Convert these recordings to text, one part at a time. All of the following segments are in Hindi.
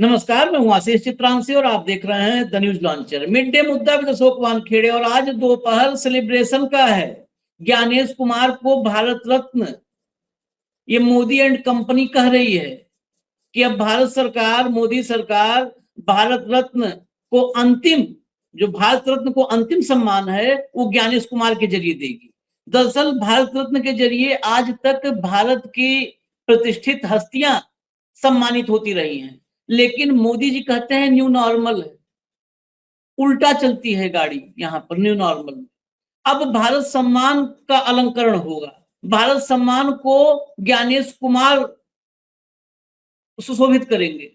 नमस्कार, मैं हूं आशीष चित्रांशी और आप देख रहे हैं the news launcher. Mid day मुद्दा विद अशोक वानखेड़े। और आज दोपहर सेलिब्रेशन का है। ज्ञानेश कुमार को भारत रत्न ये मोदी एंड कंपनी कह रही है कि अब भारत सरकार, मोदी सरकार भारत रत्न को अंतिम, जो भारत रत्न को अंतिम सम्मान है वो ज्ञानेश कुमार के जरिए देगी। दरअसल भारत रत्न के जरिए आज तक भारत की प्रतिष्ठित हस्तियां सम्मानित होती रही हैं, लेकिन मोदी जी कहते हैं न्यू नॉर्मल है, उल्टा चलती है गाड़ी यहाँ पर न्यू नॉर्मल में। अब भारत सम्मान का अलंकरण होगा। भारत सम्मान को ज्ञानेश कुमार सुशोभित करेंगे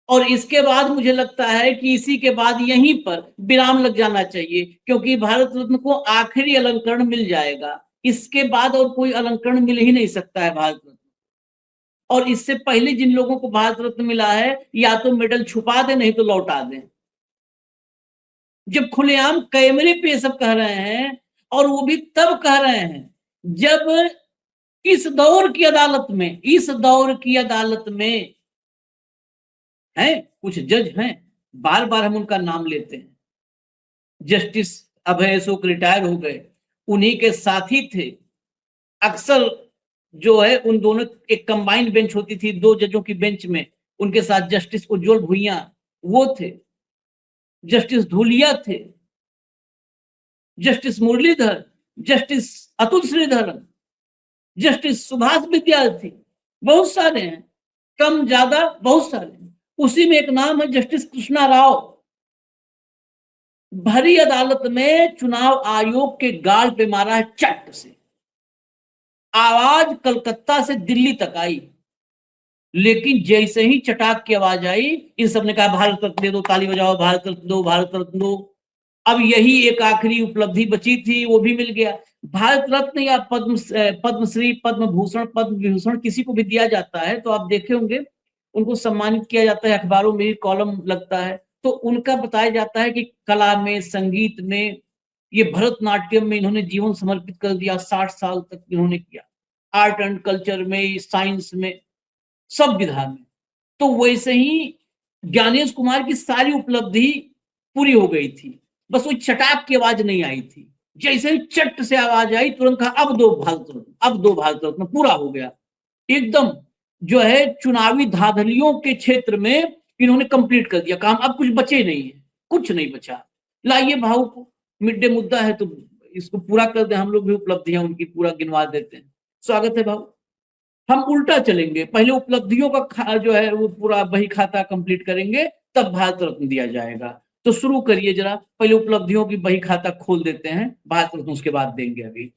और इसके बाद मुझे लगता है कि इसी के बाद यहीं पर विराम लग जाना चाहिए, क्योंकि भारत रत्न को आखिरी अलंकरण मिल जाएगा। इसके बाद और कोई अलंकरण मिल ही नहीं सकता है भारत रत्न। और इससे पहले जिन लोगों को भारत रत्न मिला है, या तो मेडल छुपा दें नहीं तो लौटा दें। जब खुलेआम कैमरे पे ये सब कह रहे हैं, और वो भी तब कह रहे हैं जब इस दौर की अदालत में हैं कुछ जज हैं, बार बार हम उनका नाम लेते हैं। जस्टिस अभय अशोक रिटायर हो गए, उन्हीं के साथी थे। अक्सर जो है उन दोनों एक कंबाइंड बेंच होती थी, दो जजों की बेंच में, उनके साथ जस्टिस उज्जवल भुइयां वो थे, जस्टिस धूलिया थे, justice Muralidhar, justice Atul Sridharan, justice Subhash Vidyarthi, बहुत सारे हैं, कम ज्यादा बहुत सारे हैं। उसी में एक नाम है जस्टिस कृष्णा राव। भरी अदालत में चुनाव आयोग के गाल पे मारा है चट से। आवाज कलकत्ता से दिल्ली तक आई, लेकिन जैसे ही चटाक की आवाज आई, इन सब ने कहा भारत रत्न दे दो, ताली बजाओ, भारत रत्न दो, भारत रत्न दो। अब यही एक आखिरी उपलब्धि बची थी, वो भी मिल गया। भारत रत्न या पद्मश्री, पद्म भूषण, पद्म विभूषण किसी को भी दिया जाता है तो आप देखे होंगे उनको सम्मानित किया जाता है, अखबारों में कॉलम लगता है, तो उनका बताया जाता है कि कला में, संगीत में, ये भरतनाट्यम में इन्होंने जीवन समर्पित कर दिया, 60 साल तक इन्होंने किया, आर्ट एंड कल्चर में, साइंस में, सब विधा में। तो वैसे ही ज्ञानेश कुमार की सारी उपलब्धि पूरी हो गई थी, बस वो चटाक की आवाज नहीं आई थी। जैसे ही चट से आवाज आई, तुरंत कहा अब दो भारत रत्न, अब दो भारत रत्न, पूरा हो गया एकदम। जो है चुनावी धांधलियों के क्षेत्र में इन्होंने कंप्लीट कर दिया काम, अब कुछ बचे नहीं है, कुछ नहीं बचा। लाइए भाव को, मिड डे मुद्दा है तो इसको पूरा कर दे, हम लोग भी उपलब्धियां उनकी पूरा गिनवा देते हैं। स्वागत है भाव। हम उल्टा चलेंगे, पहले उपलब्धियों का जो है वो पूरा बही खाता कंप्लीट करेंगे, तब भारत रत्न दिया जाएगा। तो शुरू करिए जरा, पहले उपलब्धियों की बही खाता खोल देते हैं, भारत रत्न उसके बाद देंगे। अभी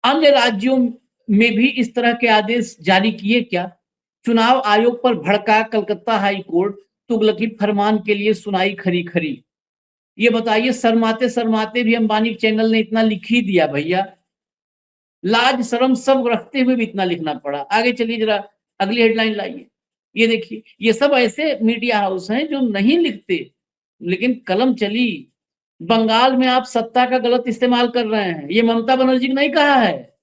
अन्य राज्यों में भी इस तरह के आदेश जारी किए क्या? चुनाव आयोग पर भड़का कलकत्ता हाई कोर्ट, तुगलकी फरमान के लिए सुनाई खरी खरी। ये बताइए, शर्माते शर्माते भी अंबानी चैनल ने इतना लिख ही दिया भैया, लाज शर्म सब रखते हुए भी इतना लिखना पड़ा। आगे चलिए जरा, अगली हेडलाइन लाइए। ये देखिए, ये सब ऐसे मीडिया हाउस हैं जो नहीं लिखते, लेकिन कलम चली। बंगाल में आप सत्ता का गलत इस्तेमाल कर रहे हैं, ये ममता बनर्जी ने नहीं कहा है,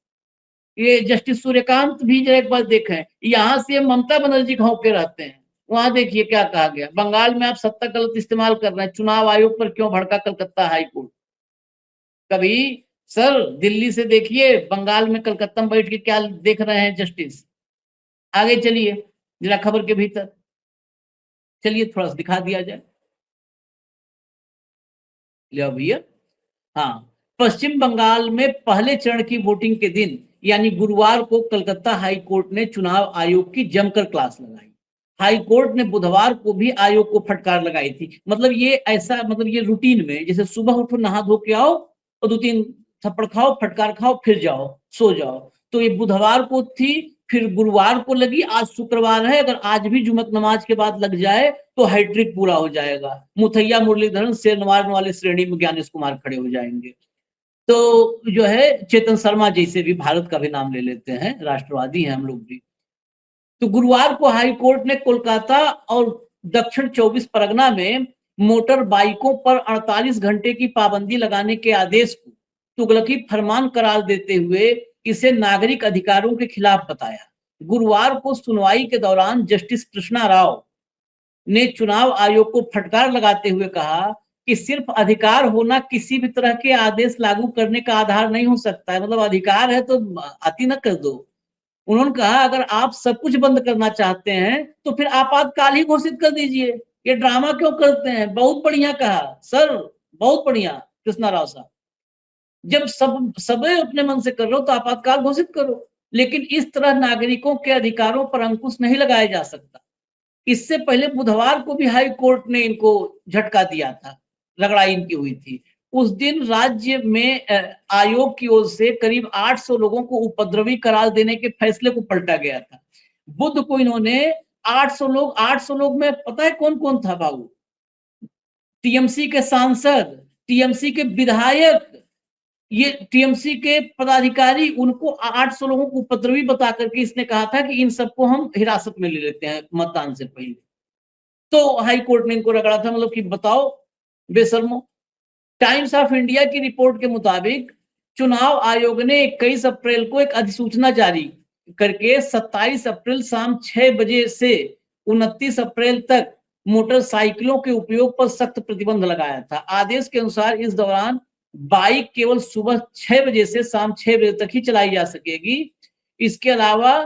ये जस्टिस सूर्यकांत भी जरा एक बार देखें। यहां से ममता बनर्जी घाव के रहते हैं, वहां देखिए क्या कहा गया, बंगाल में आप सत्ता गलत इस्तेमाल कर रहे हैं, चुनाव आयोग पर क्यों भड़का कलकत्ता हाईकोर्ट। कभी सर दिल्ली से देखिए, बंगाल में कलकत्ता में बैठ के क्या देख रहे हैं जस्टिस। आगे चलिए जरा खबर के भीतर, चलिए थोड़ा सा दिखा दिया जाए। लिया भैया, हाँ, पश्चिम बंगाल में पहले चरण की वोटिंग के दिन यानी गुरुवार को कलकत्ता हाई कोर्ट ने चुनाव आयोग की जमकर क्लास लगाई। हाई कोर्ट ने बुधवार को भी आयोग को फटकार लगाई थी। मतलब ये ऐसा, मतलब ये रूटीन में, जैसे सुबह उठो, नहा धो के आओ और 2-3 थप्पड़ खाओ, फटकार खाओ, फिर जाओ सो जाओ। तो ये बुधवार को थी, फिर गुरुवार को लगी, आज शुक्रवार है, अगर आज भी जुमक नमाज के बाद लग जाए तो हैट्रिक पूरा हो जाएगा। मुथैया मुरलीधरन शेर नवाजने वाले श्रेणी में ज्ञानेश कुमार खड़े हो जाएंगे। तो जो है चेतन शर्मा जैसे भी, भारत का भी नाम ले लेते हैं, राष्ट्रवादी हैं हम लोग भी। तो गुरुवार को हाई कोर्ट ने कोलकाता और दक्षिण 24 परगना में मोटर बाइकों पर 48 घंटे की पाबंदी लगाने के आदेश को तुगलकी फरमान करार देते हुए इसे नागरिक अधिकारों के खिलाफ बताया। गुरुवार को सुनवाई के दौरान जस्टिस कृष्णा राव ने चुनाव आयोग को फटकार लगाते हुए कहा कि सिर्फ अधिकार होना किसी भी तरह के आदेश लागू करने का आधार नहीं हो सकता है। मतलब अधिकार है तो अति न कर दो। उन्होंने कहा अगर आप सब कुछ बंद करना चाहते हैं तो फिर आपातकाल ही घोषित कर दीजिए, ये ड्रामा क्यों करते हैं। बहुत बढ़िया कहा सर, बहुत बढ़िया कृष्णा राव साहब। जब सब अपने मन से कर रहे हो तो आपातकाल घोषित करो, लेकिन इस तरह नागरिकों के अधिकारों पर अंकुश नहीं लगाया जा सकता। इससे पहले बुधवार को भी हाई कोर्ट ने इनको झटका दिया था, रगड़ाई इनकी हुई थी। उस दिन राज्य में आयोग की ओर से करीब 800 लोगों को उपद्रवी करार देने के फैसले को पलटा गया था। बुध को इन्होंने 800 लोग में पता है कौन कौन था बाबू? टीएमसी के सांसद, टीएमसी के विधायक, ये टीएमसी के पदाधिकारी, उनको 800 लोगों को उपद्रवी बता करके इसने कहा था कि इन सबको हम हिरासत में ले लेते हैं मतदान से पहले। तो हाई कोर्ट ने इनको रगड़ा था, मतलब कि बताओ बेशर्मो। टाइम्स ऑफ इंडिया की रिपोर्ट के मुताबिक चुनाव आयोग ने 21 अप्रैल को एक अधिसूचना जारी करके 27 अप्रैल शाम 6 बजे से 29 अप्रैल तक मोटरसाइकिलों के उपयोग पर सख्त प्रतिबंध लगाया था। आदेश के अनुसार इस दौरान बाइक केवल सुबह 6 बजे से शाम 6 बजे तक ही चलाई जा सकेगी। इसके अलावा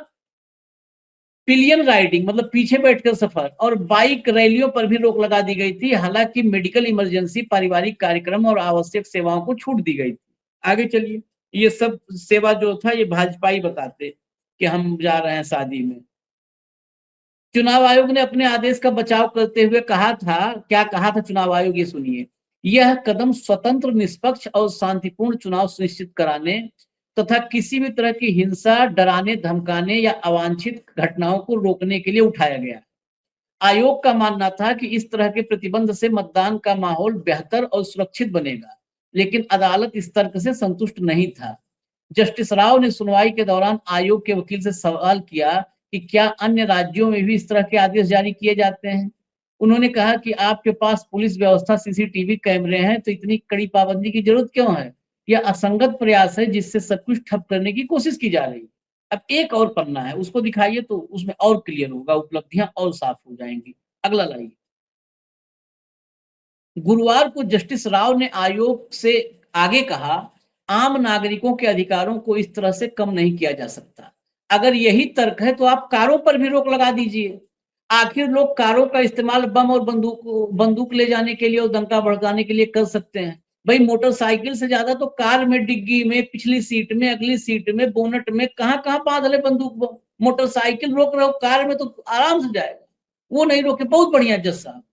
पिलियन राइडिंग मतलब पीछे बैठकर सफर और बाइक रैलियों पर भी रोक लगा दी गई थी। हालांकि मेडिकल इमरजेंसी, पारिवारिक कार्यक्रम और आवश्यक सेवाओं को छूट दी गई थी। आगे चलिए, ये सब सेवा जो था ये भाजपाई बताते कि हम जा रहे हैं शादी में। चुनाव आयोग ने अपने आदेश का बचाव करते हुए कहा था, क्या कहा था चुनाव आयोग, ये सुनिए। यह कदम स्वतंत्र, निष्पक्ष और शांतिपूर्ण चुनाव सुनिश्चित कराने तथा किसी भी तरह की हिंसा, डराने, धमकाने या अवांछित घटनाओं को रोकने के लिए उठाया गया। आयोग का मानना था कि इस तरह के प्रतिबंध से मतदान का माहौल बेहतर और सुरक्षित बनेगा, लेकिन अदालत इस तर्क से संतुष्ट नहीं था। जस्टिस राव ने सुनवाई के दौरान आयोग के वकील से सवाल किया कि क्या अन्य राज्यों में भी इस तरह के आदेश जारी किए जाते हैं। उन्होंने कहा कि आपके पास पुलिस व्यवस्था, सीसीटीवी कैमरे हैं, तो इतनी कड़ी पाबंदी की जरूरत क्यों है? यह असंगत प्रयास है जिससे सब कुछ ठप करने की कोशिश की जा रही है। अब एक और पन्ना है, उसको दिखाइए तो उसमें और क्लियर होगा, उपलब्धियां और साफ हो जाएंगी। अगला लाइए। गुरुवार को जस्टिस राव ने आयोग से आगे कहा, आम नागरिकों के अधिकारों को इस तरह से कम नहीं किया जा सकता। अगर यही तर्क है तो आप कारों पर भी रोक लगा दीजिए। आखिर लोग कारों का इस्तेमाल बम और बंदूक ले जाने के लिए और दंगा भड़काने के लिए कर सकते हैं। भाई मोटरसाइकिल से ज्यादा तो कार में, डिग्गी में, पिछली सीट में, अगली सीट में, बोनट में, कहां कहां बांध ले बंदूक। मोटरसाइकिल रोक रहे हो, कार में तो आराम से जाएगा, वो नहीं रोके। बहुत बढ़िया जज साहब।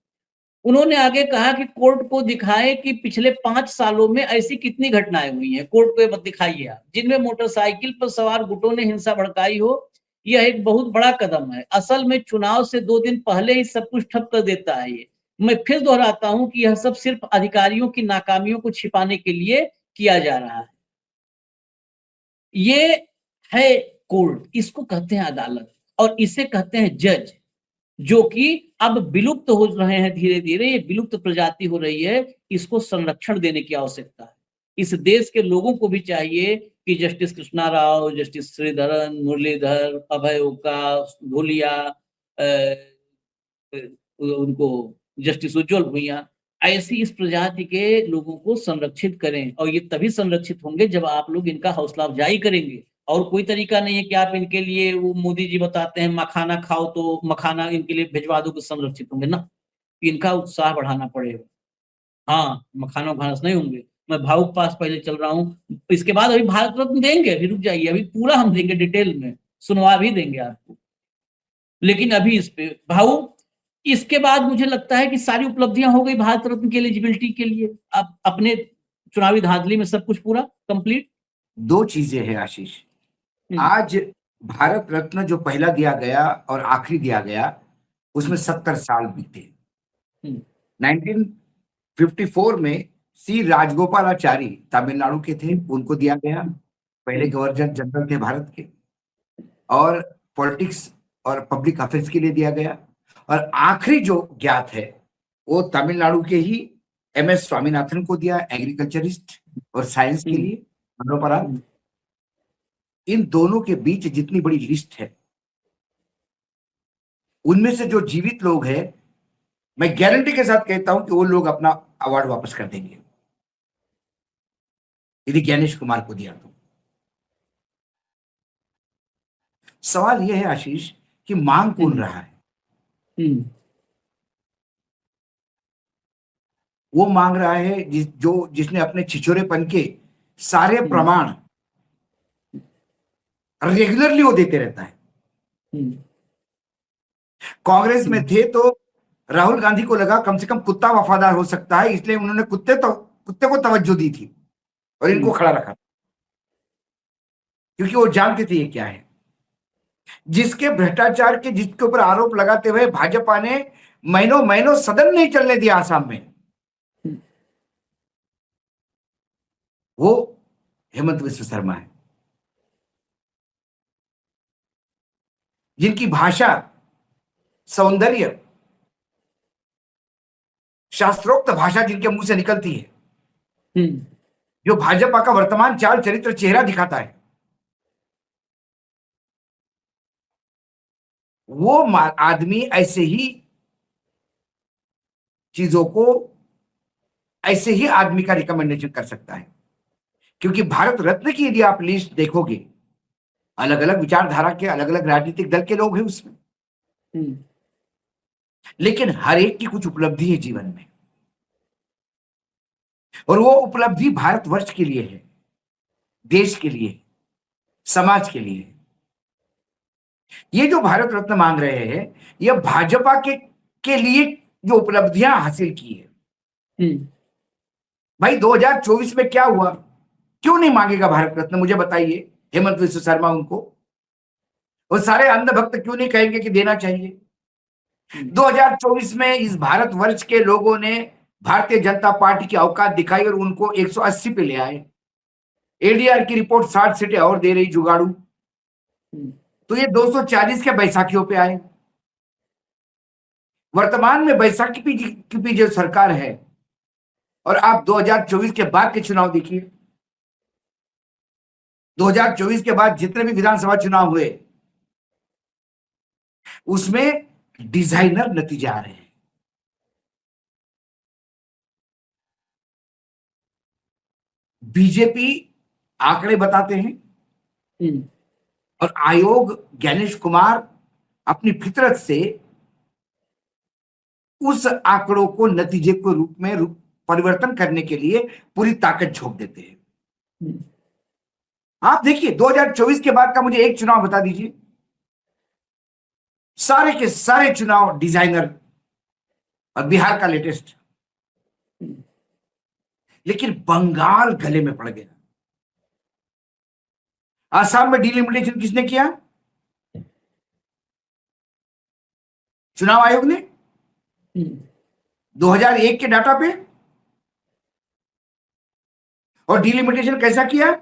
उन्होंने आगे कहा कि कोर्ट को दिखाए कि पिछले 5 सालों में ऐसी कितनी घटनाएं हुई हैं, कोर्ट को दिखाइए आप, जिनमें मोटरसाइकिल पर सवार गुटों ने हिंसा भड़काई हो। यह एक बहुत बड़ा कदम है। असल में चुनाव से 2 दिन पहले ही सब कुछ ठप कर देता है ये। मैं फिर दोहराता हूं कि यह सब सिर्फ अधिकारियों की नाकामियों को छिपाने के लिए किया जा रहा है। ये है कोर्ट, इसको कहते हैं अदालत और इसे कहते हैं जज, जो कि अब विलुप्त हो रहे हैं धीरे धीरे। ये विलुप्त प्रजाति हो रही है, इसको संरक्षण देने की आवश्यकता है। इस देश के लोगों को भी चाहिए कि जस्टिस कृष्णा राव, जस्टिस श्रीधरन, मुरलीधर, अभय ओका, धुलिया, उनको जस्टिस उज्जवल भुइयां, ऐसी इस प्रजाति के लोगों को संरक्षित करें। और ये तभी संरक्षित होंगे जब आप लोग इनका हौसला अफजाई करेंगे। और कोई तरीका नहीं है कि आप इनके लिए, वो मोदी जी बताते हैं मखाना खाओ तो मखाना इनके लिए भिजवा दो तो संरक्षित होंगे ना। इनका उत्साह बढ़ाना पड़ेगा। हाँ, मखाना घास नहीं होंगे। मैं भावुक पास पहले चल रहा हूँ, इसके बाद अभी भारत रत्न देंगे, अभी रुक जाइए, अभी पूरा हम देंगे, डिटेल में सुनवा भी देंगे आपको। लेकिन अभी इस पे भावुक, इसके बाद मुझे लगता है कि सारी उपलब्धियां हो गई भारत रत्न की एलिजिबिलिटी के लिए। अब अपने चुनावी धांधली में सब कुछ पूरा कंप्लीट। 2 चीजें हैं आशीष। आज भारत रत्न जो पहला दिया गया और आखिरी दिया गया, उसमें 70 साल बीते। 1954 में सी राजगोपालाचारी तमिलनाडु के थे, उनको दिया गया, पहले गवर्नर जनरल थे भारत के, और पॉलिटिक्स और पब्लिक अफेयर्स के लिए दिया गया। और आखिरी जो ज्ञात है वो तमिलनाडु के ही MS स्वामीनाथन को दिया, एग्रीकल्चरिस्ट और साइंस के लिए, मरणोपरांत। इन दोनों के बीच जितनी बड़ी लिस्ट है, उनमें से जो जीवित लोग हैं मैं गारंटी के साथ कहता हूं कि वो लोग अपना अवार्ड वापस कर देंगे यदि ज्ञानेश कुमार को दिया तो। सवाल यह है आशीष कि मांग कौन रहा है। हम्म, वो मांग रहा है जिसने अपने छिछोरेपन के सारे प्रमाण रेगुलरली वो देते रहता है। हम्म, कांग्रेस में थे तो राहुल गांधी को लगा कम से कम कुत्ता वफादार हो सकता है, इसलिए उन्होंने कुत्ते को तवज्जो दी थी और इनको खड़ा रखा, क्योंकि वो जानते थे ये क्या है। जिसके भ्रष्टाचार के जिसके ऊपर आरोप लगाते हुए भाजपा ने महीनों महीनों सदन नहीं चलने दिया आसाम में, वो हेमंत विश्व शर्मा है, जिनकी भाषा, सौंदर्य, शास्त्रोक्त भाषा जिनके मुंह से निकलती है, जो भाजपा का वर्तमान चाल चरित्र चेहरा दिखाता है, वो आदमी ऐसे ही चीजों को, ऐसे ही आदमी का रिकमेंडेशन कर सकता है। क्योंकि भारत रत्न की यदि आप लिस्ट देखोगे, अलग अलग विचारधारा के अलग अलग राजनीतिक दल के लोग हैं उसमें, लेकिन हर एक की कुछ उपलब्धि है जीवन में, और वो उपलब्धि भारतवर्ष के लिए है, देश के लिए, समाज के लिए। ये जो भारत रत्न मांग रहे हैं, ये भाजपा के लिए जो उपलब्धियां हासिल की है। भाई 2024 में क्या हुआ, क्यों नहीं मांगेगा भारत रत्न, मुझे बताइए हेमंत विश्व शर्मा उनको। वो सारे अंधभक्त क्यों नहीं कहेंगे कि देना चाहिए। 2024 में इस भारतवर्ष के लोगों ने भारतीय जनता पार्टी की औकात दिखाई और उनको 180 पे ले आए। एडीआर की रिपोर्ट 60 सीटें और दे रही जुगाड़ू, तो ये 240 के बैसाखियों पे आए। वर्तमान में बैसाखी की जो सरकार है, और आप 2024 के बाद के चुनाव देखिए, 2024 के बाद जितने भी विधानसभा चुनाव हुए उसमें डिजाइनर नतीजे आ रहे हैं। बीजेपी आंकड़े बताते हैं और आयोग ज्ञानेश कुमार अपनी फितरत से उस आंकड़ों को नतीजे के रूप में परिवर्तन करने के लिए पूरी ताकत झोंक देते हैं। आप देखिए 2024 के बाद का मुझे एक चुनाव बता दीजिए, सारे के सारे चुनाव डिजाइनर, और बिहार का लेटेस्ट। लेकिन बंगाल गले में पड़ गया। आसाम में डिलिमिटेशन किसने किया, चुनाव आयोग ने 2001 के डाटा पे। और डिलिमिटेशन कैसा किया,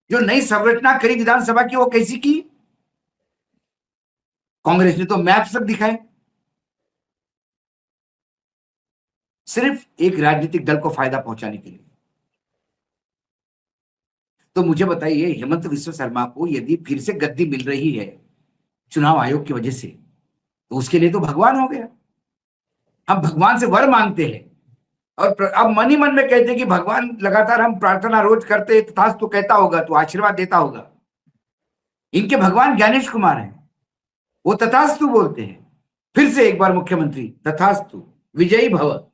जो नई संरचना करी विधानसभा की वो कैसी की, कांग्रेस ने तो मैप सब दिखाए, सिर्फ एक राजनीतिक दल को फायदा पहुंचाने के लिए। तो मुझे बताइए हेमंत विश्व शर्मा को यदि फिर से गद्दी मिल रही है चुनाव आयोग की वजह से, तो उसके लिए तो भगवान हो गया। हम भगवान से वर मांगते हैं और अब मन ही मन में कहते हैं कि भगवान, लगातार हम प्रार्थना रोज करते तथास्तु तो कहता होगा, तो आशीर्वाद देता होगा। इनके भगवान ज्ञानेश कुमार हैं, वो तथास्तु बोलते हैं। फिर से एक बार मुख्यमंत्री, तथास्तु, विजयी भव।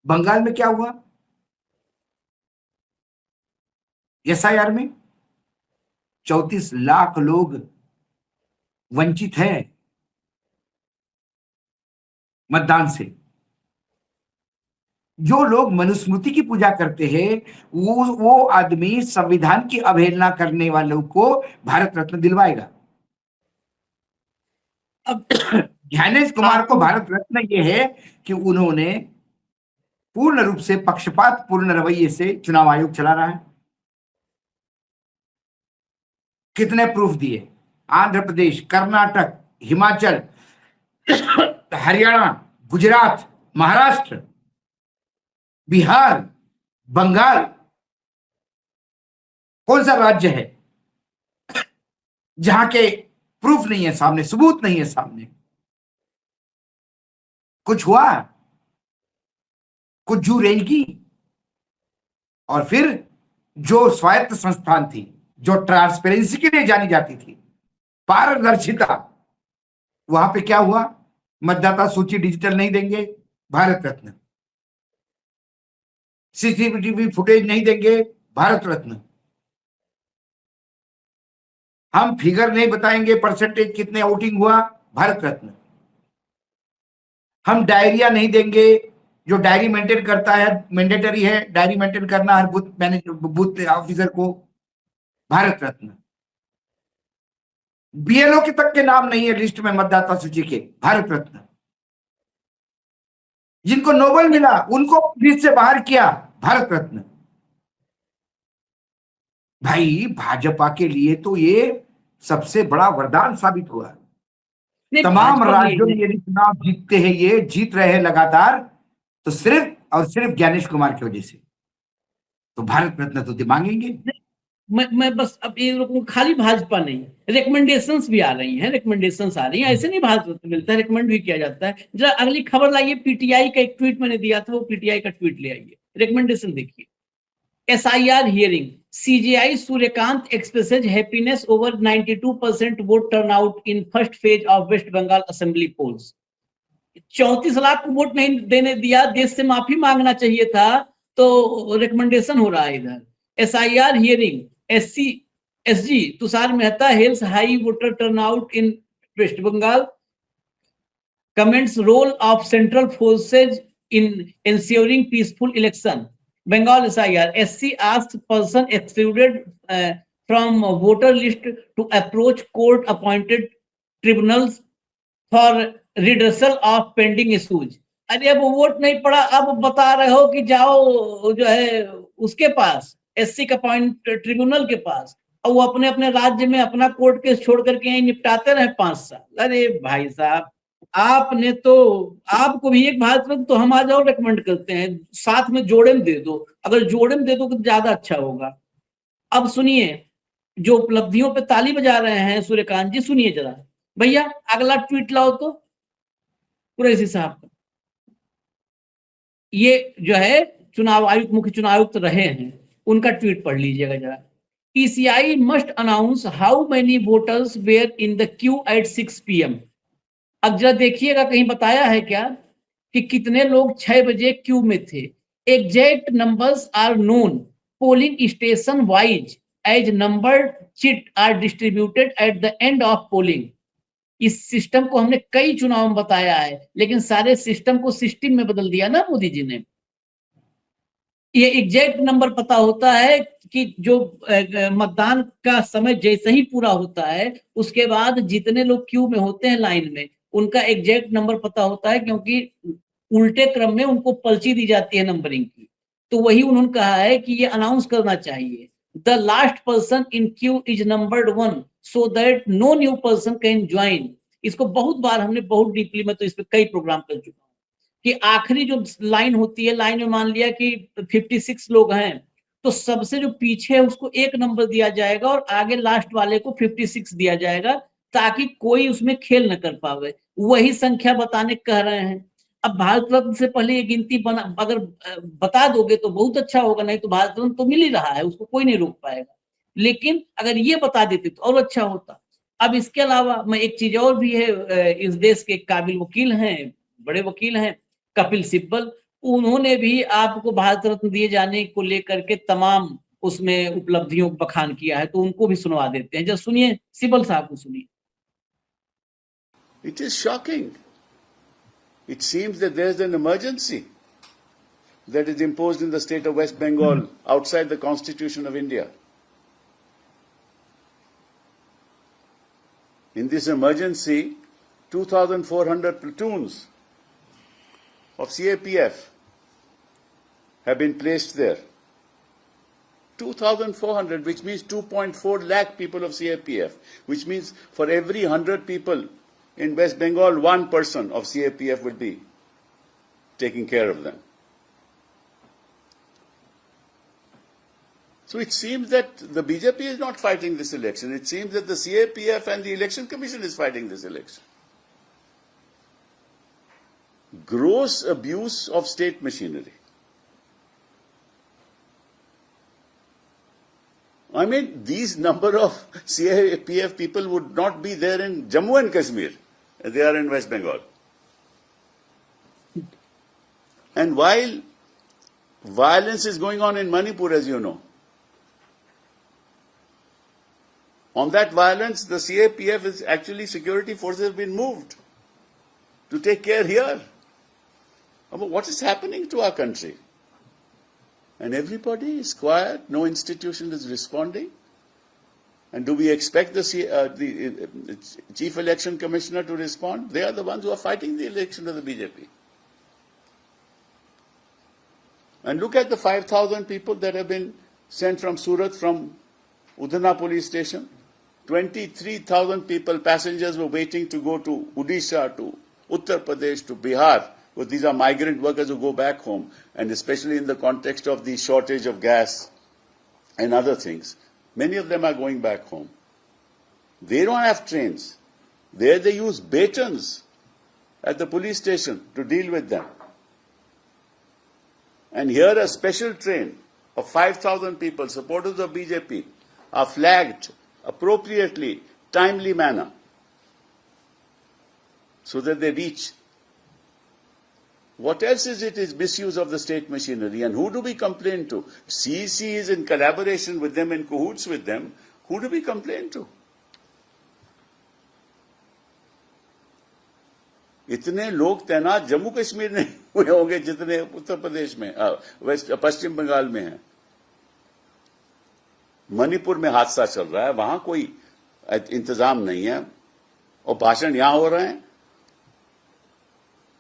बंगाल में क्या हुआ, एसआईआर में 34 लाख लोग वंचित हैं मतदान से। जो लोग मनुस्मृति की पूजा करते हैं, वो आदमी संविधान की अवहेलना करने वालों को भारत रत्न दिलवाएगा। अब ज्ञानेश कुमार को भारत रत्न ये है कि उन्होंने पूर्ण रूप से पक्षपात पूर्ण रवैये से चुनाव आयोग चला रहा है। कितने प्रूफ दिए, आंध्र प्रदेश, कर्नाटक, हिमाचल, हरियाणा, गुजरात, महाराष्ट्र, बिहार, बंगाल, कौन सा राज्य है जहां के प्रूफ नहीं है सामने, सबूत नहीं है सामने। कुछ हुआ, कुछ जू रेंगी, और फिर जो स्वायत्त संस्थान थी, जो ट्रांसपेरेंसी के लिए जानी जाती थी, पारदर्शिता, वहां पे क्या हुआ? मतदाता सूची डिजिटल नहीं देंगे, भारत रत्न। सीसीटीवी फुटेज नहीं देंगे, भारत रत्न। हम फिगर नहीं बताएंगे, परसेंटेज कितने वोटिंग हुआ, भारत रत्न। हम डायरिया नहीं देंगे, जो डायरी मेंटेन करता है, मैंडेटरी है डायरी मेंटेन करना हर बूथ मैनेजर, बूथ ऑफिसर को, भारत रत्न। बीएलओ के तक के नाम नहीं है लिस्ट में मतदाता सूची के, भारत रत्न। जिनको नोबेल मिला उनको लिस्ट से बाहर किया, भारत रत्न। भाई भाजपा के लिए तो ये सबसे बड़ा वरदान साबित हुआ। नहीं, तमाम भाजपा राज्यों में नहीं, यदि चुनाव जीतते हैं, ये जीत रहे हैं लगातार, तो सिर्फ और सिर्फ ज्ञानेश कुमार की वजह से। तो भारत रत्न तो मांगेंगे। मैं बस अब ये लोगों को खाली भाजपा नहीं, रिकमेंडेशंस भी आ रही हैं, रिकमेंडेशंस आ रही हैं, ऐसे नहीं भारत रत्न मिलता है, रिकमेंड भी किया जाता है। जरा अगली खबर लाइए, पीटीआई का एक ट्वीट मैंने दिया था, वो पीटीआई का ट्वीट ले आइए, रिकमेंडेशन देखिए। SIR hearing, CJI Suryakant expresses happiness over 92% vote turnout in first phase of West Bengal Assembly polls. 34 lakh को वोट नहीं देने दिया, देश से माफी मांगना चाहिए था, तो रिकमेंडेशन हो रहा है इधर। SIR hearing, SG Tushar Mehta hails high voter turnout in West Bengal, comments role of central forces in ensuring peaceful election. Bengal SIR, SC asks person excluded from voter list to approach court appointed tribunals for redressal of pending issues. अरे अब वोट नहीं पड़ा, अब बता रहे हो कि जाओ जो है उसके पास, SC का पॉइंट ट्रिब्यूनल के पास, और वो अपने अपने राज्य में अपना कोर्ट केस छोड़ करके यहीं निपटाते रहे 5 साल। अरे भाई साहब, आपने तो, आपको भी एक भारत रत्न तो हम आ जाओ रेकमेंड करते हैं, साथ में जोड़े में दे दो, अगर जोड़े में दे दो तो ज्यादा अच्छा होगा। अब सुनिए, जो उपलब्धियों पे ताली बजा रहे हैं सूर्यकांत जी, सुनिए जरा भैया, अगला ट्वीट लाओ तो कुरैशी साहब का। ये जो है चुनाव आयुक्त, मुख्य चुनाव आयुक्त रहे हैं, उनका ट्वीट पढ़ लीजिएगा जरा। PCI must announce how many voters were in the queue at 6 PM. अब जरा देखिएगा, कहीं बताया है क्या कि कितने लोग 6 बजे क्यू में थे? Exact numbers are known, polling station wise as number chit are distributed at the end of polling. इस सिस्टम को हमने कई चुनाव में बताया है, लेकिन सारे सिस्टम को सिस्टम में बदल दिया ना मोदी जी ने। ये एग्जैक्ट नंबर पता होता है कि जो मतदान का समय जैसे ही पूरा होता है, उसके बाद जितने लोग क्यू में होते हैं लाइन में, उनका एग्जैक्ट नंबर पता होता है, क्योंकि उल्टे क्रम में उनको पर्ची दी जाती है नंबरिंग की। तो वही उन्होंने कहा है कि ये अनाउंस करना चाहिए, the last person in queue is numbered 1 so that no new person can join. इसको बहुत बार हमने बहुत डीपली, मैं तो इस पे कई प्रोग्राम कर चुका हूँ, कि आखिरी जो लाइन होती है, लाइन में मान लिया कि 56 लोग हैं, तो सबसे जो पीछे है उसको 1 नंबर दिया जाएगा और आगे लास्ट वाले को 56 दिया जाएगा, ताकि कोई उसमें खेल न कर पावे। वही संख्या बताने कह रहे हैं। अब भारत रत्न से पहले ये गिनती बना, अगर बता दोगे तो बहुत अच्छा होगा, नहीं तो भारत रत्न तो मिल ही रहा है, उसको कोई नहीं रोक पाएगा। लेकिन अगर ये बता देते तो और अच्छा होता। अब इसके अलावा मैं एक चीज और भी है, इस देश के काबिल वकील हैं, बड़े वकील हैं, कपिल सिब्बल, उन्होंने भी आपको भारत रत्न दिए जाने को लेकर के तमाम उसमें उपलब्धियों को बखान किया है, तो उनको भी सुनवा देते हैं। जब सुनिए, सिब्बल साहब को सुनिए। It is shocking. It seems that there is an emergency that is imposed in the state of West Bengal outside the Constitution of India. In this emergency, 2,400 platoons of CAPF have been placed there. 2,400, which means 2.4 lakh people of CAPF, which means for every 100 people in West Bengal, 1 person of CAPF will be taking care of them. So it seems that the BJP is not fighting this election. It seems that the CAPF and the Election Commission is fighting this election. Gross abuse of state machinery. I mean, these number of CAPF people would not be there in Jammu and Kashmir. They are in West Bengal. And while violence is going on in Manipur, as you know, on that violence, the CAPF is actually security forces have been moved to take care here about what is happening to our country. And everybody is quiet, no institution is responding. And do we expect the Chief Election Commissioner to respond? They are the ones who are fighting the election of the BJP. And look at the 5,000 people that have been sent from Surat, from Udhana police station. 23,000 people, passengers were waiting to go to Odisha, to Uttar Pradesh, to Bihar. Because these are migrant workers who go back home, and especially in the context of the shortage of gas and other things, many of them are going back home. They don't have trains. There they use batons at the police station to deal with them. And here a special train of 5,000 people, supporters of BJP, are flagged appropriately, timely manner, so that they reach. What else is it? Is misuse of the state machinery. And who do we complain to? CEC is in collaboration with them, in cahoots with them. Who do we complain to? इतने लोग तैनात जम्मू कश्मीर नहीं हुए होंगे जितने उत्तर प्रदेश में, वेस्ट पश्चिम बंगाल में हैं। मणिपुर में हादसा चल रहा है, वहां कोई इंतजाम नहीं है, और भाषण यहां हो रहे हैं।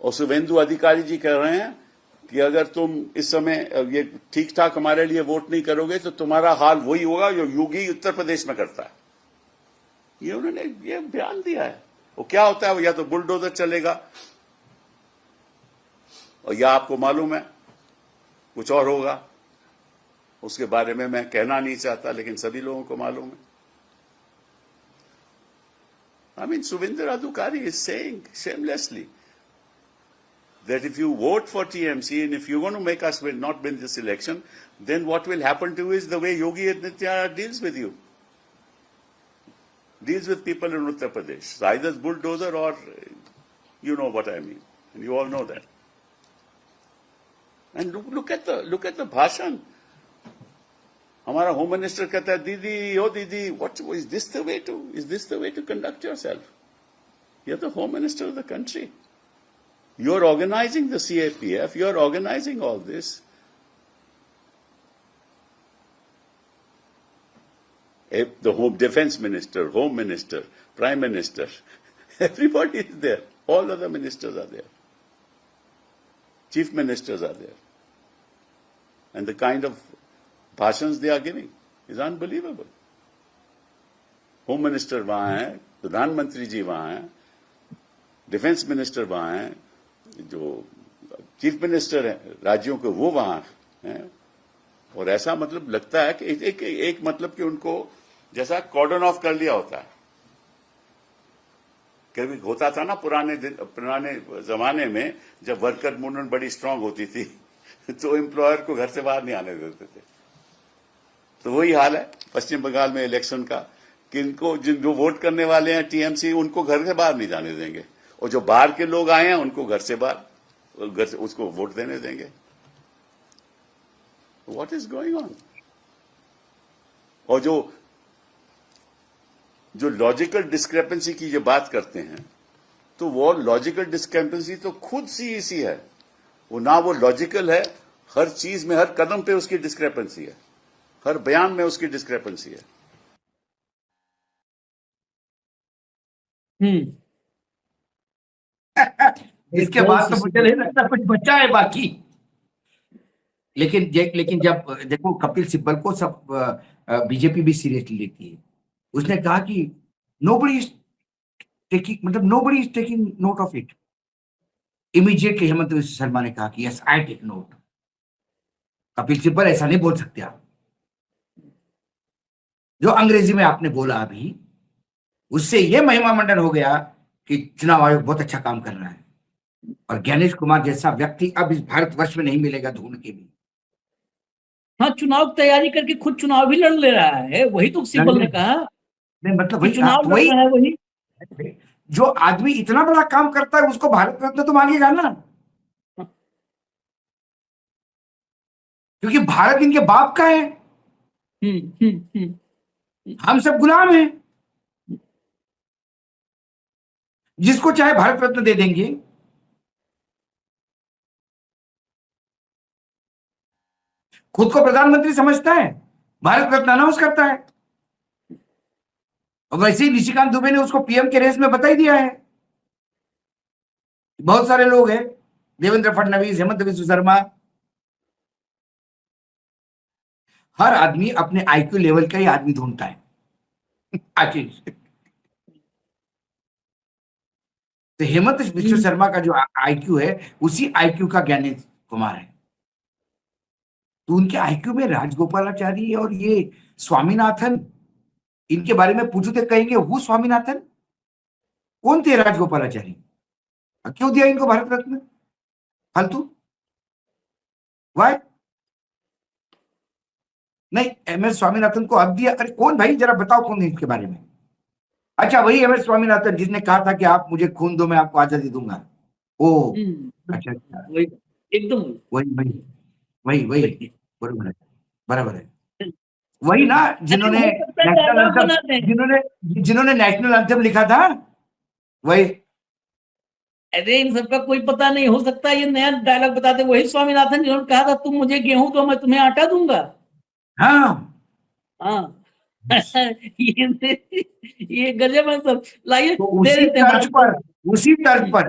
और शुभेंदु अधिकारी जी कह रहे हैं कि अगर तुम इस समय ये ठीक ठाक हमारे लिए वोट नहीं करोगे तो तुम्हारा हाल वही होगा जो योगी उत्तर प्रदेश में करता है। ये उन्होंने ये बयान दिया है। वो क्या होता है? वो या तो बुलडोजर चलेगा, और या आपको मालूम है कुछ और होगा। उसके बारे में मैं कहना नहीं चाहता, लेकिन सभी लोगों को मालूम है। I mean, Subhinder Adhikari is saying shamelessly that if you vote for TMC and if you're going to make us not win this election, then what will happen to you is the way Yogi Adityanath deals with you. Deals with people in Uttar Pradesh. So either bulldozer or, you know what I mean. And you all know that. And look at the bhashan. हमारा होम मिनिस्टर कहता है, दीदी ओ दीदी, what is this the way to conduct yourself? You're the home minister of the country. You're organizing the CAPF, you're organizing all this. The home defense minister, home minister, prime minister, everybody is there. All other ministers are there. Chief ministers are there. And the kind of भाषण they are giving is unbelievable. Home minister वहां है, प्रधानमंत्री जी वहां है, डिफेंस मिनिस्टर वहां है, जो चीफ मिनिस्टर है राज्यों के वो वहां हैं। और ऐसा मतलब लगता है कि एक मतलब कि उनको जैसा कॉर्डन ऑफ कर लिया होता है। कभी होता था ना पुराने जमाने में, जब वर्कर मूवमेंट बड़ी स्ट्रांग होती थी तो एम्प्लॉयर को घर से बाहर नहीं आने देते थे। तो वही हाल है पश्चिम बंगाल में इलेक्शन का, कि इनको जो वोट करने वाले हैं टीएमसी, उनको घर से बाहर नहीं जाने देंगे, और जो बाहर के लोग आए हैं उनको घर से उसको वोट देने देंगे। What is going on? और जो लॉजिकल डिस्क्रेपेंसी की जो बात करते हैं, तो वो लॉजिकल डिस्क्रेपेंसी तो खुद सीईसी है। वो ना वो लॉजिकल है, हर चीज में हर कदम पे उसकी डिस्क्रेपेंसी है, हर बयान में उसकी डिस्क्रेपेंसी है। इसके बाद तो मुझे नहीं लगता कुछ बचा है बाकी। लेकिन जब देखो कपिल सिब्बल को सब बीजेपी भी सीरियसली लेती है। उसने कहा कि nobody is taking note of it. Immediately Hemant Biswa Sarma ने कहा कि yes I take note. Kapil Sibal ऐसा नहीं बोल सकते आप। जो अंग्रेजी में आपने बोला अभी, उससे यह महिमा मंडन हो गया कि चुनाव आयोग बहुत अच्छा काम कर रहा है, और ज्ञानेश कुमार जैसा व्यक्ति अब इस भारतवर्ष में नहीं मिलेगा ढूंढ के भी। हाँ, चुनाव की तैयारी करके खुद चुनाव भी लड़ ले रहा है, वही तो सिब्बल ने कहा नहीं, मतलब कि वही चुनाव तो लड़ वही रहा है वही। जो आदमी इतना बड़ा काम करता है उसको भारत रत्न तो मांगेगा ना, क्योंकि भारत इनके बाप का है, हम सब गुलाम हैं, जिसको चाहे भारत रत्न दे देंगे। खुद को प्रधानमंत्री समझता है, भारत रत्न अनाउंस करता है, और वैसे ही निशिकांत दुबे ने उसको पीएम के रेस में बता ही दिया है। बहुत सारे लोग हैं, देवेंद्र फडणवीस, हेमंत बिस्व शर्मा, हर आदमी अपने आईक्यू लेवल का ही आदमी ढूंढता है। आशीष, तो हेमंत बिस्व शर्मा का जो आईक्यू है, उसी आईक्यू का ज्ञानेश कुमार है। तो उनके आईक्यू में राजगोपालाचारी और ये स्वामीनाथन, इनके बारे में पूछो तो कहेंगे वो स्वामीनाथन कौन थे, राजगोपालाचारी, क्यों दिया इनको भारत रत्न, फालतू, वाई नहीं। एमएस स्वामीनाथन को अब दिया, अरे कौन भाई, जरा बताओ कौन है इसके बारे में। अच्छा, वही एमएस स्वामीनाथन जिसने कहा था कि आप मुझे खून दो मैं आपको आजादी दूंगा। ओ अच्छा, वही एकदम वही वही वही वही बराबर है, बराबर है, वही ना जिन्होंने नेशनल एंथम, जिन्होंने नेशनल एंथम लिखा था, वही। अरे इन सबका कोई पता नहीं, हो सकता है ये नया डायलॉग बताते वही स्वामीनाथन जिन्होंने कहा था तुम मुझे गेहूं दो मैं तुम्हें आटा दूंगा। हाँ हाँ ये गजब है सब। लाइए तो दे देते हैं उसी तर्ज पर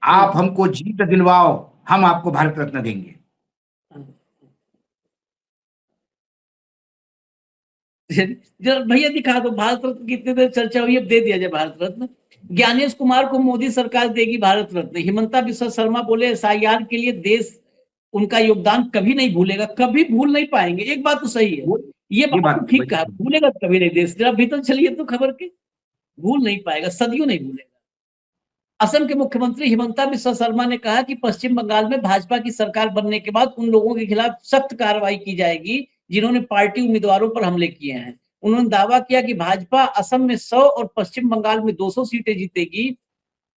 आप हमको जीत दिलवाओ, हम आपको भारत रत्न देंगे। जब भैया दिखा दो भारत रत्न, कितने देर चर्चा हुई, अब दे दिया जाए भारत रत्न। ज्ञानेश कुमार को मोदी सरकार देगी भारत रत्न। हिमंता बिस्वा शर्मा बोले एसआईआर के लिए देश उनका योगदान कभी नहीं भूलेगा, कभी भूल नहीं पाएंगे। एक बात तो सही है, ये बात तो ठीक कहा, भूलेगा कभी नहीं देश। जरा भीतर चलिए तो खबर के, भूल नहीं पाएगा, सदियों नहीं भूलेगा। असम के मुख्यमंत्री हिमंता बिस्वा शर्मा ने कहा कि पश्चिम बंगाल में भाजपा की सरकार बनने के बाद उन लोगों के खिलाफ सख्त कार्रवाई की जाएगी जिन्होंने पार्टी उम्मीदवारों पर हमले किए हैं। उन्होंने दावा किया कि भाजपा असम में 100 और पश्चिम बंगाल में 200 सीटें जीतेगी।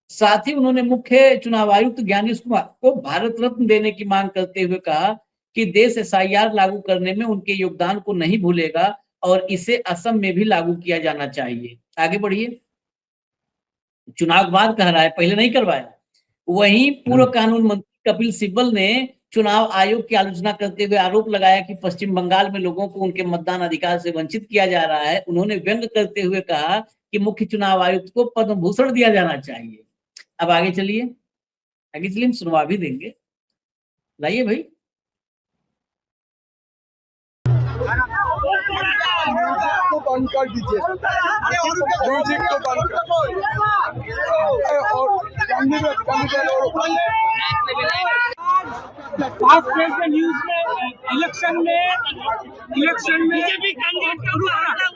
साथ ही उन्होंने मुख्य चुनाव आयुक्त ज्ञानेश कुमार को भारत रत्न देने की मांग करते हुए कहा कि देश एसआईआर लागू करने में उनके योगदान को नहीं भूलेगा और इसे असम में भी लागू किया जाना चाहिए। आगे बढ़िए। चुनाव के बाद कह रहा है, पहले नहीं करवाया। वहीं पूर्व कानून मंत्री कपिल सिब्बल ने चुनाव आयोग की आलोचना करते हुए आरोप लगाया कि पश्चिम बंगाल में लोगों को उनके मतदान अधिकार से वंचित किया जा रहा है। उन्होंने व्यंग करते हुए कहा कि मुख्य चुनाव आयुक्त को पद्म भूषण दिया जाना चाहिए। अब आगे चलिए, हम सुनवा भी देंगे। लाइए भाई। को बंद कर दीजिए, म्यूजिक को बंद कर और न्यूज में इलेक्शन में बीजेपी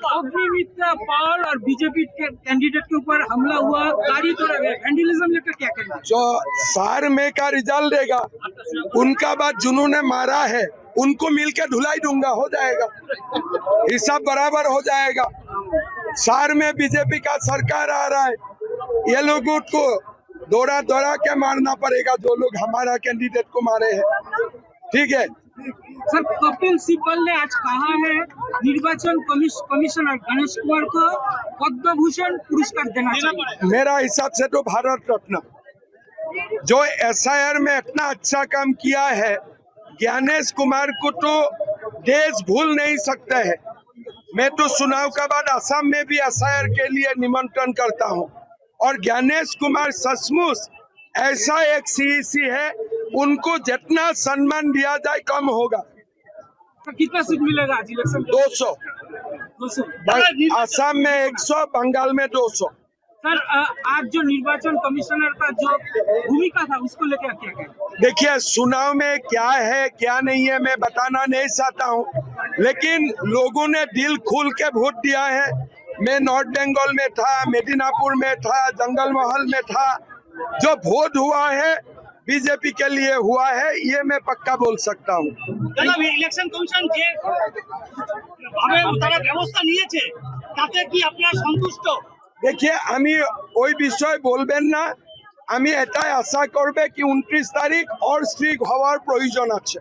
अग्निमित्र पाल और बीजेपी के कैंडिडेट के ऊपर हमला हुआ, गाड़ी तोड़ा गया, वैंडलिज्म लेकर क्या करेंगे? जो सार में का रिजल्ट देगा उनका बाद जिन्होंने मारा है उनको मिलकर धुलाई दूंगा, हो जाएगा, हिसाब बराबर हो जाएगा। सार में बीजेपी का सरकार आ रहा है, ये लोगों को दौड़ा दौड़ा के मारना पड़ेगा जो लोग हमारा कैंडिडेट को मारे हैं, ठीक है। सर, कपिल सिब्बल ने आज कहा है निर्वाचन कमिश्नर गणेश कुमार को पद्म भूषण पुरस्कार देना चाहिए। मेरा हिसाब से तो भारत रत्न, जो एसआईआर में इतना अच्छा काम किया है, ज्ञानेश कुमार को तो देश भूल नहीं सकता है। मैं तो चुनाव के बाद असम में भी एसआईआर के लिए निमंत्रण करता हूं, और ज्ञानेश कुमार सचमुच ऐसा एक सीईसी है, उनको जितना सम्मान दिया जाए कम होगा। तो कितना सीट मिलेगा आज इलेक्शन? 200। असम में 100, बंगाल में 200। सर, आज जो निर्वाचन कमिश्नर का जो भूमिका था उसको लेकर क्या कहें? देखिए, चुनाव में क्या है क्या नहीं है मैं बताना नहीं चाहता हूं, लेकिन लोगों ने दिल खोल के वोट दिया है। मैं नॉर्थ बंगाल में था, मेदिनीपुर में था, जंगल महल में था। जो वोट हुआ है बीजेपी के लिए हुआ है, ये मैं पक्का बोल सकता हूँ। ইলেকশন কমিশন যে ভাবে তারা ব্যবস্থা নিয়েছে তাতে কি আপনারা সন্তুষ্ট? देखिए আমি ওই বিষয় বলবেন না, আমি এটাই আশা করবে কি 29 তারিখ और স্ট্রিক হওয়ার প্রয়োজন আছে।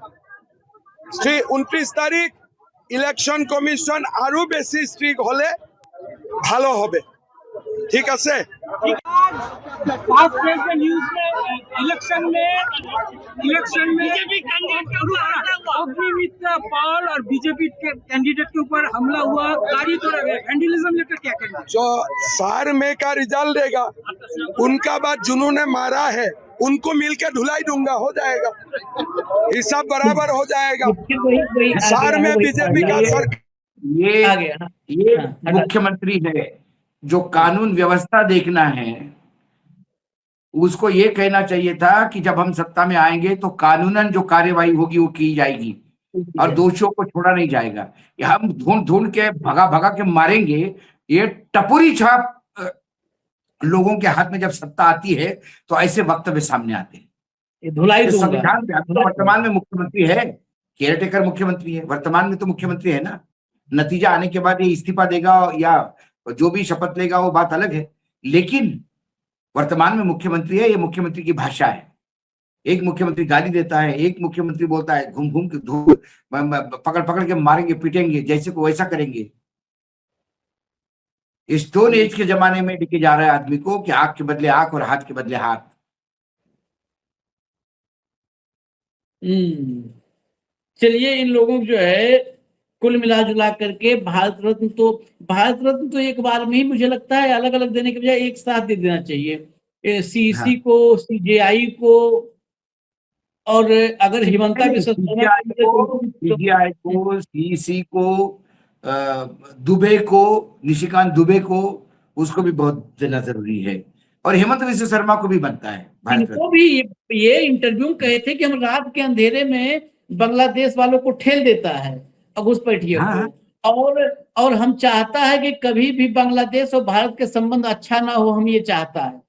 29 তারিখ ইলেকশন কমিশন আরো বেশি স্ট্রিক হলে ভালো হবে। ঠিক আছে। फास्ट पेज में न्यूज में इलेक्शन में बीजेपी कैंडिडेट के ऊपर अग्निमित्र पाल और बीजेपी के कैंडिडेट के ऊपर हमला हुआ, गाड़ी तोड़ा गया, वैंडलिज्म लेकर क्या कहना? जो सार में का रिजल्ट देगा उनका बाद जिन्होंने मारा है उनको मिलके धुलाई दूंगा, हो जाएगा, हिसाब बराबर हो जाएगा। सार में बीजेपी का सर ये मुख्यमंत्री है, जो कानून व्यवस्था देखना है उसको ये कहना चाहिए था कि जब हम सत्ता में आएंगे तो कानूनन जो कार्यवाही होगी वो की जाएगी और दोषियों को छोड़ा नहीं जाएगा। हम ढूंढ ढूंढ के भगा भगा के मारेंगे, ये टपुरी छाप लोगों के हाथ में जब सत्ता आती है तो ऐसे वक्तव्य सामने आते हैं। धुलाई संविधान तो वर्तमान में मुख्यमंत्री है, केयरटेकर मुख्यमंत्री है, वर्तमान में तो मुख्यमंत्री है ना। नतीजा आने के बाद ये इस्तीफा देगा या जो भी शपथ लेगा वो बात अलग है, लेकिन वर्तमान में मुख्यमंत्री है। ये मुख्यमंत्री की भाषा है। एक मुख्यमंत्री गाली देता है, एक मुख्यमंत्री बोलता है घूम घूम के पकड़ पकड़ के मारेंगे पीटेंगे, जैसे को वैसा करेंगे। स्टोन एज के जमाने में लेके जा रहा है आदमी को कि आंख के बदले आंख और हाथ के बदले हाथ। चलिए, इन लोगों को जो है कुल मिला जुला करके भारत रत्न तो एक बार में ही मुझे लगता है अलग अलग देने के बजाय एक साथ दे देना चाहिए। सीसी को, सीजेआई को, और अगर हिमंता बिस्वा सीजीआई को, सीसी को, दुबे को, निशिकांत दुबे को, उसको भी बहुत देना जरूरी है, और हेमंत बिस्वा शर्मा को भी बनता है। इनको भी ये इंटरव्यू कहे थे कि हम रात के अंधेरे में बांग्लादेश वालों को ठेल देता है घुसपैठियों को, और हम चाहता है कि कभी भी बांग्लादेश और भारत के संबंध अच्छा ना हो, हम ये चाहता है।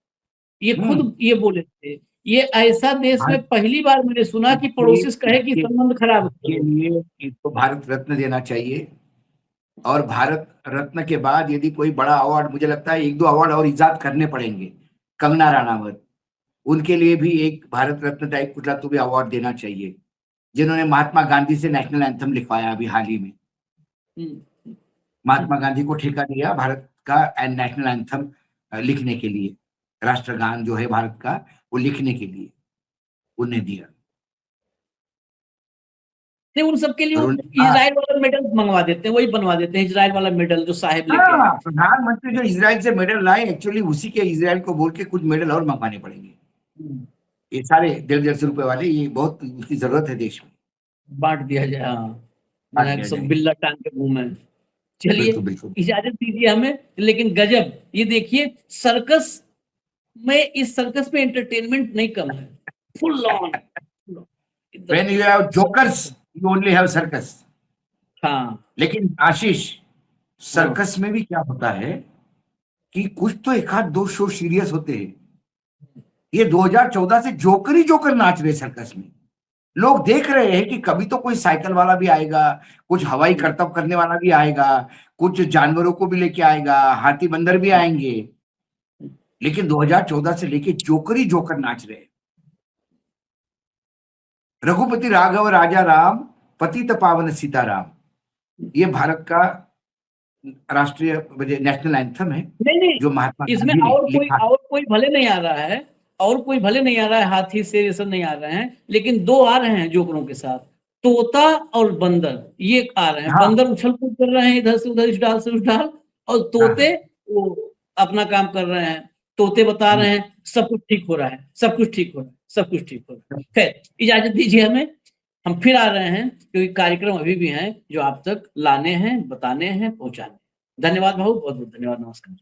ये खुद ये बोले थे। ये ऐसा देश में पहली बार मैंने सुना कि पड़ोसी कहे कि संबंध खराब के लिए इसको भारत रत्न देना चाहिए, और भारत रत्न के बाद यदि कोई बड़ा अवार्ड, मुझे लगता है 1-2 अवार्ड और इजाद करने पड़ेंगे। कंगना राणावत, उनके लिए भी एक भारत रत्न टाइप कुछ तो भी अवार्ड देना चाहिए, जिन्होंने महात्मा गांधी से नेशनल एंथम लिखवाया अभी हाल ही में। महात्मा गांधी को ठेका दिया भारत का नेशनल एंथम लिखने के लिए, राष्ट्रगान जो है भारत का वो लिखने के लिए उन्हें दिया। उन सबके लिए इजराइल वाला मेडल मंगवा देते हैं, वही बनवा देते हैं इजराइल वाला मेडल जो साहब लेके आए। प्रधानमंत्री जो इजराइल से मेडल लाए, एक्चुअली उसी के इजराइल को बोल के कुछ मेडल और मंगवाने पड़ेंगे। ये सारे 150 रुपए वाले, ये बहुत उसकी जरूरत है देश में, बांट दिया जाए, सब बिल्ला टांग के घूमे। चलिए, इजाजत दीजिए हमें। लेकिन गजब, ये देखिए सर्कस में, इस सर्कस में एंटरटेनमेंट नहीं कम है, full on. When you have jokers, you only have circus. हाँ, लेकिन आशीष, सर्कस में भी क्या होता है कि कुछ तो एक आध 2 शो सीरियस होते हैं। ये 2014 से जोकर ही जोकर नाच रहे सर्कस में। लोग देख रहे हैं कि कभी तो कोई साइकिल वाला भी आएगा, कुछ हवाई करतब करने वाला भी आएगा, कुछ जानवरों को भी लेके आएगा, हाथी बंदर भी आएंगे, लेकिन 2014 से लेके जोकर ही जोकर नाच रहे हैं। रघुपति राघव राजा राम, पतित पावन सीताराम, ये भारत का राष्ट्रीय नेशनल एंथम है। नहीं, जो महात्मा इसमें और कोई भले नहीं आ रहा है, और कोई भले नहीं आ रहा है, हाथी से ये सब नहीं आ रहे हैं, लेकिन 2 आ रहे हैं जोकरों के साथ, तोता और बंदर, ये आ रहे हैं। बंदर उछल कूद कर रहे हैं इधर से उधर, इस डाल से उस डाल, और तोते वो अपना काम कर रहे हैं। तोते बता रहे हैं सब कुछ ठीक हो रहा है, सब कुछ ठीक हो रहा है, सब कुछ ठीक हो रहा है। खैर, इजाजत दीजिए हमें, हम फिर आ रहे हैं, क्योंकि कार्यक्रम अभी भी हैं जो आप तक लाने हैं, बताने हैं, पहुंचाने। धन्यवाद भाऊ, बहुत बहुत धन्यवाद, नमस्कार।